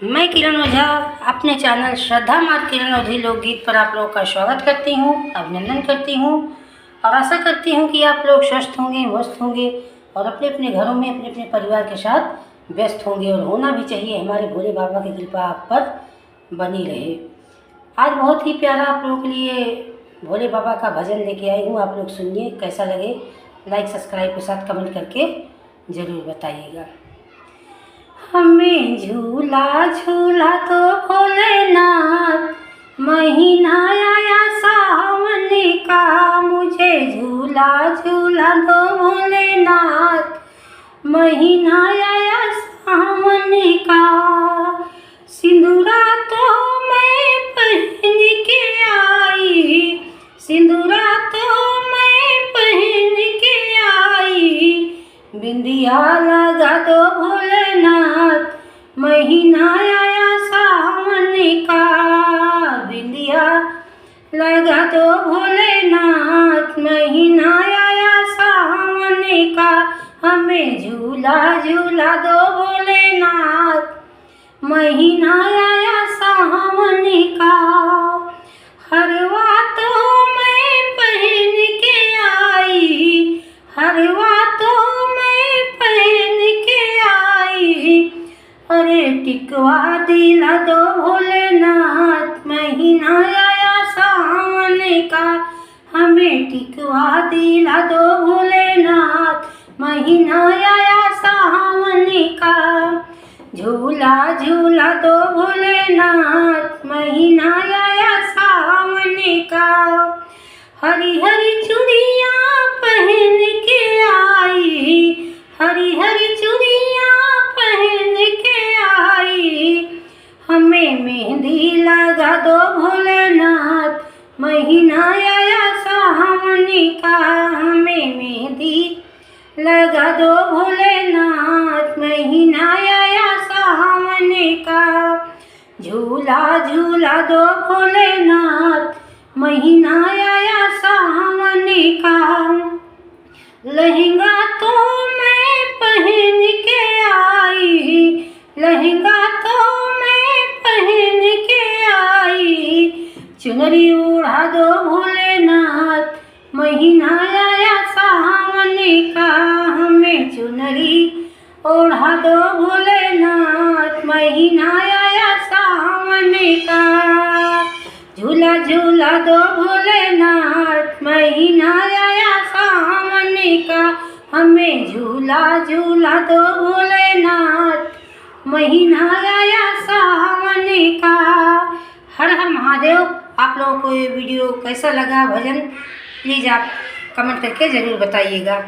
मैं किरण ओझा अपने चैनल श्रद्धा मात किरण ओझी लोकगीत पर आप लोगों का स्वागत करती हूँ, अभिनंदन करती हूँ और आशा करती हूँ कि आप लोग स्वस्थ होंगे, मस्त होंगे और अपने अपने घरों में अपने अपने परिवार के साथ व्यस्त होंगे। और होना भी चाहिए, हमारे भोले बाबा की कृपा आप पर बनी रहे। आज बहुत ही प्यारा आप लोगों के लिए भोले बाबा का भजन लेके आई हूँ। आप लोग सुनिए, कैसा लगे लाइक सब्सक्राइब के साथ कमेंट करके ज़रूर बताइएगा। हमें झूला झूला तो भोलेनाथ, महीना आया सावन का। मुझे झूला झूला दो भोलेनाथ, महीना आया सावन का। सिंदूरा तो मैं पहन के आई, सिंदूरा तो मैं पहन के आई। बिंदिया लगा दो भोलेनाथ, महीना आया सावन का। बिंदिया लगा दो भोलेनाथ, महीना आया सावन का। हमें झूला झूला दो भोलेनाथ, महीना आया सावन का। हरवा तो मैं पहन के आई, हरवा तो मैं पहन के आई। अरे टिकवा दिला दो भोलेनाथ, महीना आया सावन का। हमें टिकवा दिला दो भोलेनाथ, महीना आया सावन का। झूला झूला दो भोलेनाथ, महीना आया सावन का। हरी हरी चूड़ियाँ पहन के आई, हरी हरी चूड़ियाँ पहन के आई। हमें मेहंदी लगा दो भोलेनाथ, महीना आया सावन का। हमें मेहंदी लगा दो भोलेनाथ, महीना आया सावन का। झूला झूला दो भोलेनाथ, महीना आया सावन का। लहंगा तो मैं पहन के आई, लहंगा तो मैं पहन के आई। चुनरी उड़ा दो भोलेनाथ, महीना आया सावन का। हमें चुनरी ओढ़ा दो भोलेनाथ, महीना आया सावन का। झूला झूला दो भोलेनाथ, महीना आया सावन का। हमें झूला झूला दो भोलेनाथ, महीना आया सावन का। हर हर महादेव। आप लोगों को ये वीडियो कैसा लगा, भजन प्लीज़ आप कमेंट करके ज़रूर बताइएगा।